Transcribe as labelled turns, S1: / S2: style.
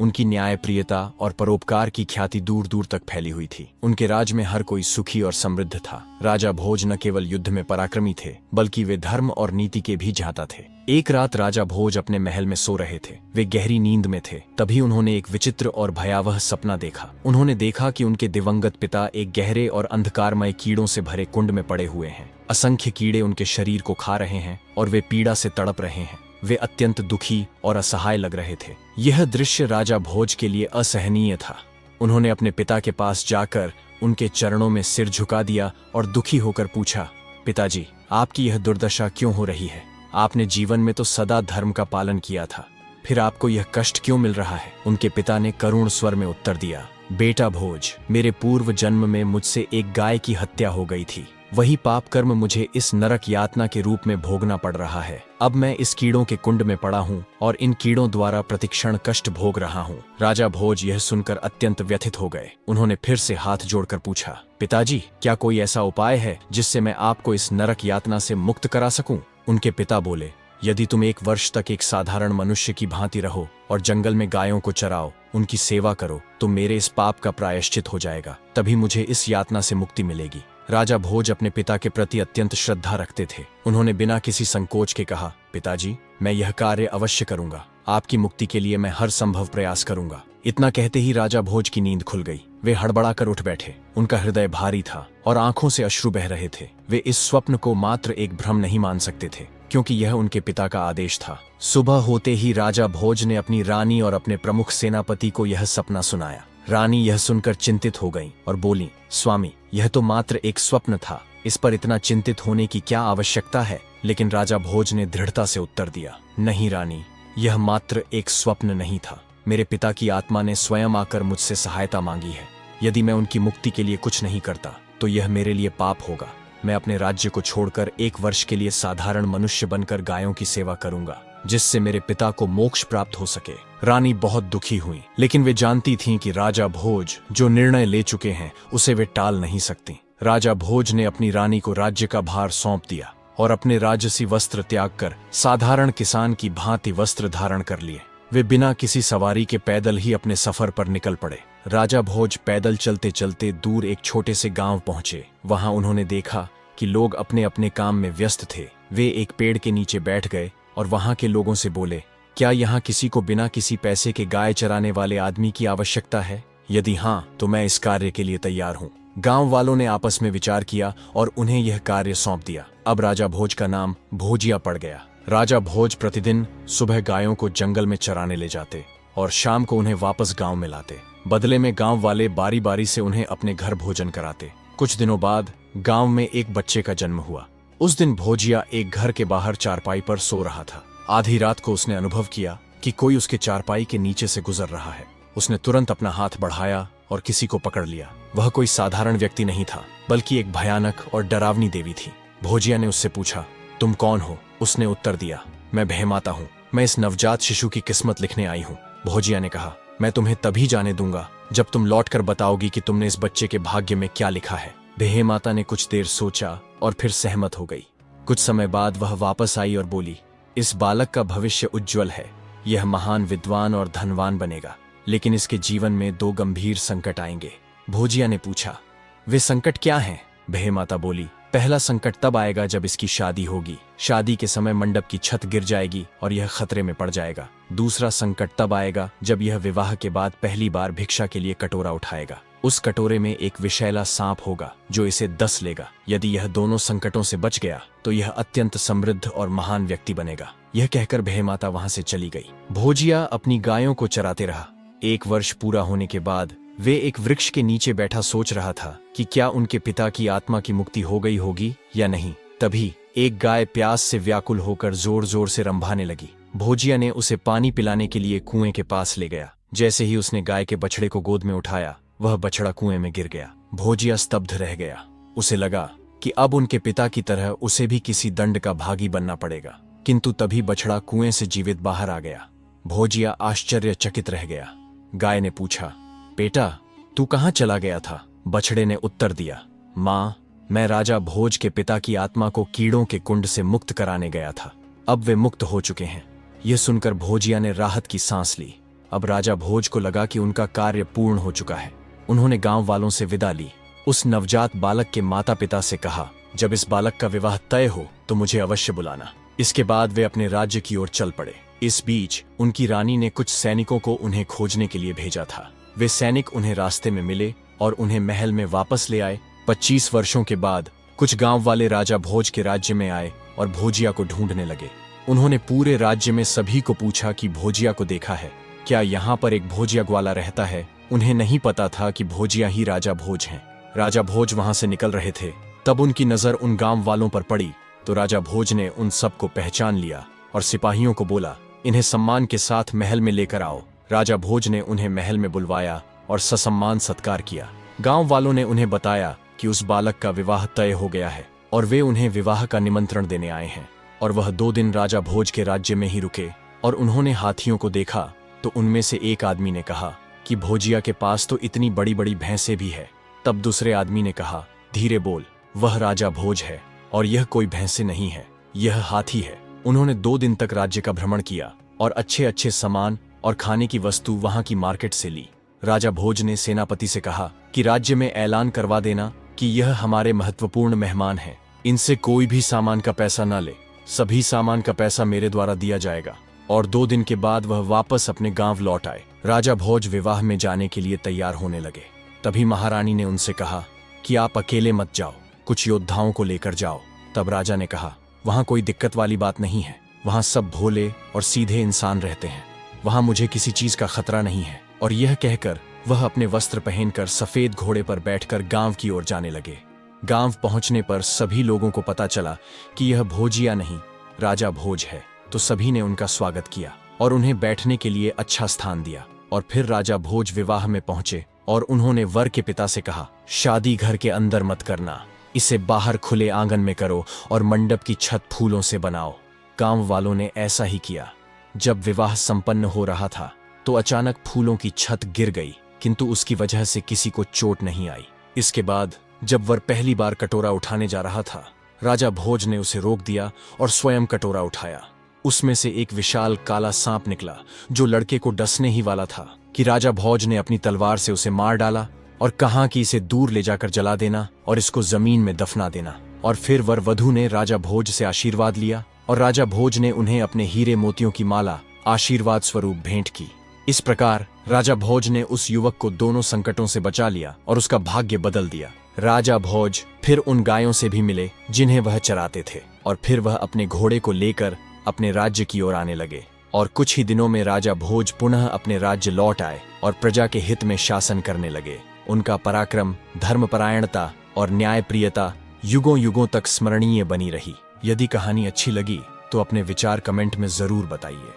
S1: उनकी न्यायप्रियता और परोपकार की ख्याति दूर दूर तक फैली हुई थी। उनके राज में हर कोई सुखी और समृद्ध था। राजा भोज न केवल युद्ध में पराक्रमी थे, बल्कि वे धर्म और नीति के भी ज्ञाता थे। एक रात राजा भोज अपने महल में सो रहे थे। वे गहरी नींद में थे। तभी उन्होंने एक विचित्र और भयावह सपना देखा। उन्होंने देखा कि उनके दिवंगत पिता एक गहरे और अंधकारमय कीड़ों से भरे कुंड में पड़े हुए हैं। असंख्य कीड़े उनके शरीर को खा रहे हैं और वे पीड़ा से तड़प रहे हैं। वे अत्यंत दुखी और असहाय लग रहे थे। यह दृश्य राजा भोज के लिए असहनीय था। उन्होंने अपने पिता के पास जाकर उनके चरणों में सिर झुका दिया और दुखी होकर पूछा, पिताजी, आपकी यह दुर्दशा क्यों हो रही है? आपने जीवन में तो सदा धर्म का पालन किया था, फिर आपको यह कष्ट क्यों मिल रहा है? उनके पिता ने करुण स्वर में उत्तर दिया, बेटा भोज, मेरे पूर्व जन्म में मुझसे एक गाय की हत्या हो गई थी। वही पाप कर्म मुझे इस नरक यातना के रूप में भोगना पड़ रहा है। अब मैं इस कीड़ों के कुंड में पड़ा हूँ और इन कीड़ों द्वारा प्रतिक्षण कष्ट भोग रहा हूँ। राजा भोज यह सुनकर अत्यंत व्यथित हो गए। उन्होंने फिर से हाथ जोड़कर पूछा, पिताजी, क्या कोई ऐसा उपाय है जिससे मैं आपको इस नरक यातना से मुक्त करा सकूं? उनके पिता बोले, यदि तुम 1 वर्ष तक एक साधारण मनुष्य की भांति रहो और जंगल में गायों को चराओ, उनकी सेवा करो, तो मेरे इस पाप का प्रायश्चित हो जाएगा। तभी मुझे इस यातना से मुक्ति मिलेगी। राजा भोज अपने पिता के प्रति अत्यंत श्रद्धा रखते थे। उन्होंने बिना किसी संकोच के कहा, पिताजी, मैं यह कार्य अवश्य करूंगा। आपकी मुक्ति के लिए मैं हर संभव प्रयास करूंगा। इतना कहते ही राजा भोज की नींद खुल गई। वे हड़बड़ाकर उठ बैठे। उनका हृदय भारी था और आंखों से अश्रु बह रहे थे। वे इस स्वप्न को मात्र एक भ्रम नहीं मान सकते थे, क्योंकि यह उनके पिता का आदेश था। सुबह होते ही राजा भोज ने अपनी रानी और अपने प्रमुख सेनापति को यह सपना सुनाया। रानी यह सुनकर चिंतित हो गईं और बोली, स्वामी, यह तो मात्र एक स्वप्न था, इस पर इतना चिंतित होने की क्या आवश्यकता है? लेकिन राजा भोज ने दृढ़ता से उत्तर दिया, नहीं रानी, यह मात्र एक स्वप्न नहीं था। मेरे पिता की आत्मा ने स्वयं आकर मुझसे सहायता मांगी है। यदि मैं उनकी मुक्ति के लिए कुछ नहीं करता तो यह मेरे लिए पाप होगा। मैं अपने राज्य को छोड़कर 1 वर्ष के लिए साधारण मनुष्य बनकर गायों की सेवा करूंगा, जिससे मेरे पिता को मोक्ष प्राप्त हो सके। रानी बहुत दुखी हुई, लेकिन वे जानती थीं कि राजा भोज जो निर्णय ले चुके हैं उसे वे टाल नहीं सकती। राजा भोज ने अपनी रानी को राज्य का भार सौंप दिया और अपने राजसी वस्त्र त्याग कर साधारण किसान की भांति वस्त्र धारण कर लिए। वे बिना किसी सवारी के पैदल ही अपने सफर पर निकल पड़े। राजा भोज पैदल चलते चलते दूर एक छोटे से गांव पहुंचे। वहां उन्होंने देखा कि लोग अपने अपने काम में व्यस्त थे। वे एक पेड़ के नीचे बैठ गए और वहां के लोगों से बोले, क्या यहाँ किसी को बिना किसी पैसे के गाय चराने वाले आदमी की आवश्यकता है? यदि हाँ, तो मैं इस कार्य के लिए तैयार हूँ। गांव वालों ने आपस में विचार किया और उन्हें यह कार्य सौंप दिया। अब राजा भोज का नाम भोजिया पड़ गया। राजा भोज प्रतिदिन सुबह गायों को जंगल में चराने ले जाते और शाम को उन्हें वापस गांव में लाते। बदले में गांव वाले बारी बारी से उन्हें अपने घर भोजन कराते। कुछ दिनों बाद गांव में एक बच्चे का जन्म हुआ। उस दिन भोजिया एक घर के बाहर चारपाई पर सो रहा था। आधी रात को उसने अनुभव किया कि कोई उसके चारपाई के नीचे से गुजर रहा है। उसने तुरंत अपना हाथ बढ़ाया और किसी को पकड़ लिया। वह कोई साधारण व्यक्ति नहीं था, बल्कि एक भयानक और डरावनी देवी थी। भोजिया ने उससे पूछा, तुम कौन हो? उसने उत्तर दिया, मैं भयमाता हूँ। मैं इस नवजात शिशु की किस्मत लिखने आई हूँ। भोजिया ने कहा, मैं तुम्हें तभी जाने दूंगा जब तुम लौटकर बताओगी कि तुमने इस बच्चे के भाग्य में क्या लिखा है। भयमाता ने कुछ देर सोचा और फिर सहमत हो गई। कुछ समय बाद वह वापस आई और बोली, इस बालक का भविष्य उज्जवल है। यह महान विद्वान और धनवान बनेगा, लेकिन इसके जीवन में 2 गंभीर संकट आएंगे। भोजिया ने पूछा, वे संकट क्या हैं? भयमाता बोली, पहला संकट तब आएगा जब इसकी शादी होगी। शादी के समय मंडप की छत गिर जाएगी और यह खतरे में पड़ जाएगा। दूसरा संकट तब आएगा जब यह विवाह के बाद पहली बार भिक्षा के लिए कटोरा उठाएगा। उस कटोरे में एक विषैला सांप होगा जो इसे डस लेगा। यदि यह दोनों संकटों से बच गया तो यह अत्यंत समृद्ध और महान व्यक्ति बनेगा। यह कहकर भयमाता वहां से चली गई। भोजिया अपनी गायों को चराते रहा। 1 वर्ष पूरा होने के बाद वे एक वृक्ष के नीचे बैठा सोच रहा था कि क्या उनके पिता की आत्मा की मुक्ति हो गई होगी या नहीं। तभी एक गाय प्यास से व्याकुल होकर जोर जोर से रंभाने लगी। भोजिया ने उसे पानी पिलाने के लिए कुएं के पास ले गया। जैसे ही उसने गाय के बछड़े को गोद में उठाया, वह बछड़ा कुएं में गिर गया। भोजिया स्तब्ध रह गया। उसे लगा कि अब उनके पिता की तरह उसे भी किसी दंड का भागी बनना पड़ेगा। किंतु तभी बछड़ा कुएं से जीवित बाहर आ गया। भोजिया आश्चर्यचकित रह गया। गाय ने पूछा, बेटा, तू कहाँ चला गया था? बछड़े ने उत्तर दिया, माँ, मैं राजा भोज के पिता की आत्मा को कीड़ों के कुंड से मुक्त कराने गया था। अब वे मुक्त हो चुके हैं। यह सुनकर भोजिया ने राहत की सांस ली। अब राजा भोज को लगा कि उनका कार्य पूर्ण हो चुका है। उन्होंने गांव वालों से विदा ली। उस नवजात बालक के माता पिता से कहा, जब इस बालक का विवाह तय हो तो मुझे अवश्य बुलाना। इसके बाद वे अपने राज्य की ओर चल पड़े। इस बीच उनकी रानी ने कुछ सैनिकों को उन्हें खोजने के लिए भेजा था। वे सैनिक उन्हें रास्ते में मिले और उन्हें महल में वापस ले आए। 25 वर्षों के बाद कुछ गांव वाले राजा भोज के राज्य में आए और भोजिया को ढूंढने लगे। उन्होंने पूरे राज्य में सभी को पूछा कि भोजिया को देखा है, क्या यहाँ पर एक भोजिया ग्वाला रहता है। उन्हें नहीं पता था कि भोजिया ही राजा भोज हैं। राजा भोज वहां से निकल रहे थे, तब उनकी नजर उन गांव वालों पर पड़ी तो राजा भोज ने उन सबको पहचान लिया और सिपाहियों को बोला, इन्हें सम्मान के साथ महल में लेकर आओ। राजा भोज ने उन्हें महल में बुलवाया और ससम्मान सत्कार किया। गांव वालों ने उन्हें बताया कि उस बालक का विवाह तय हो गया है और वे उन्हें विवाह का निमंत्रण देने आए हैं। और वह 2 दिन राजा भोज के राज्य में ही रुके और उन्होंने हाथियों को देखा तो उनमें से एक आदमी ने कहा कि भोजिया के पास तो इतनी बड़ी बड़ी भैंसें भी है। तब दूसरे आदमी ने कहा, धीरे बोल, वह राजा भोज है और यह कोई भैंसे नहीं है, यह हाथी है। उन्होंने 2 दिन तक राज्य का भ्रमण किया और अच्छे अच्छे सामान और खाने की वस्तु वहां की मार्केट से ली। राजा भोज ने सेनापति से कहा कि राज्य में ऐलान करवा देना कि यह हमारे महत्वपूर्ण मेहमान हैं, इनसे कोई भी सामान का पैसा न ले, सभी सामान का पैसा मेरे द्वारा दिया जाएगा। और 2 दिन के बाद वह वापस अपने गांव लौट आए। राजा भोज विवाह में जाने के लिए तैयार होने लगे। तभी महारानी ने उनसे कहा कि आप अकेले मत जाओ, कुछ योद्धाओं को लेकर जाओ। तब राजा ने कहा, वहां कोई दिक्कत वाली बात नहीं है, वहां सब भोले और सीधे इंसान रहते हैं, वहां मुझे किसी चीज का खतरा नहीं है। और यह कहकर वह अपने वस्त्र पहनकर सफेद घोड़े पर बैठकर गांव की ओर जाने लगे। गांव पहुंचने पर सभी लोगों को पता चला कि यह भोजिया नहीं, राजा भोज है। तो सभी ने उनका स्वागत किया और उन्हें बैठने के लिए अच्छा स्थान दिया। और फिर राजा भोज विवाह में पहुंचे और उन्होंने वर के पिता से कहा, शादी घर के अंदर मत करना, इसे बाहर खुले आंगन में करो और मंडप की छत फूलों से बनाओ। गांव वालों ने ऐसा ही किया। जब विवाह संपन्न हो रहा था तो अचानक फूलों की छत गिर गई, किंतु उसकी वजह से किसी को चोट नहीं आई। इसके बाद जब वर पहली बार कटोरा उठाने जा रहा था, राजा भोज ने उसे रोक दिया और स्वयं कटोरा उठाया। उसमें से एक विशाल काला सांप निकला जो लड़के को डसने ही वाला था कि राजा भोज ने अपनी तलवार से उसे मार डाला और कहा कि इसे दूर ले जाकर जला देना और इसको जमीन में दफना देना। और फिर वर वधू ने राजा भोज से आशीर्वाद लिया और राजा भोज ने उन्हें अपने हीरे मोतियों की माला आशीर्वाद स्वरूप भेंट की। इस प्रकार राजा भोज ने उस युवक को दोनों संकटों से बचा लिया और उसका भाग्य बदल दिया। राजा भोज फिर उन गायों से भी मिले जिन्हें वह चराते थे और फिर वह अपने घोड़े को लेकर अपने राज्य की ओर आने लगे। और कुछ ही दिनों में राजा भोज पुनः अपने राज्य लौट आए और प्रजा के हित में शासन करने लगे। उनका पराक्रम, धर्मपरायणता और न्यायप्रियता युगों युगों तक स्मरणीय बनी रही। यदि कहानी अच्छी लगी तो अपने विचार कमेंट में जरूर बताइए।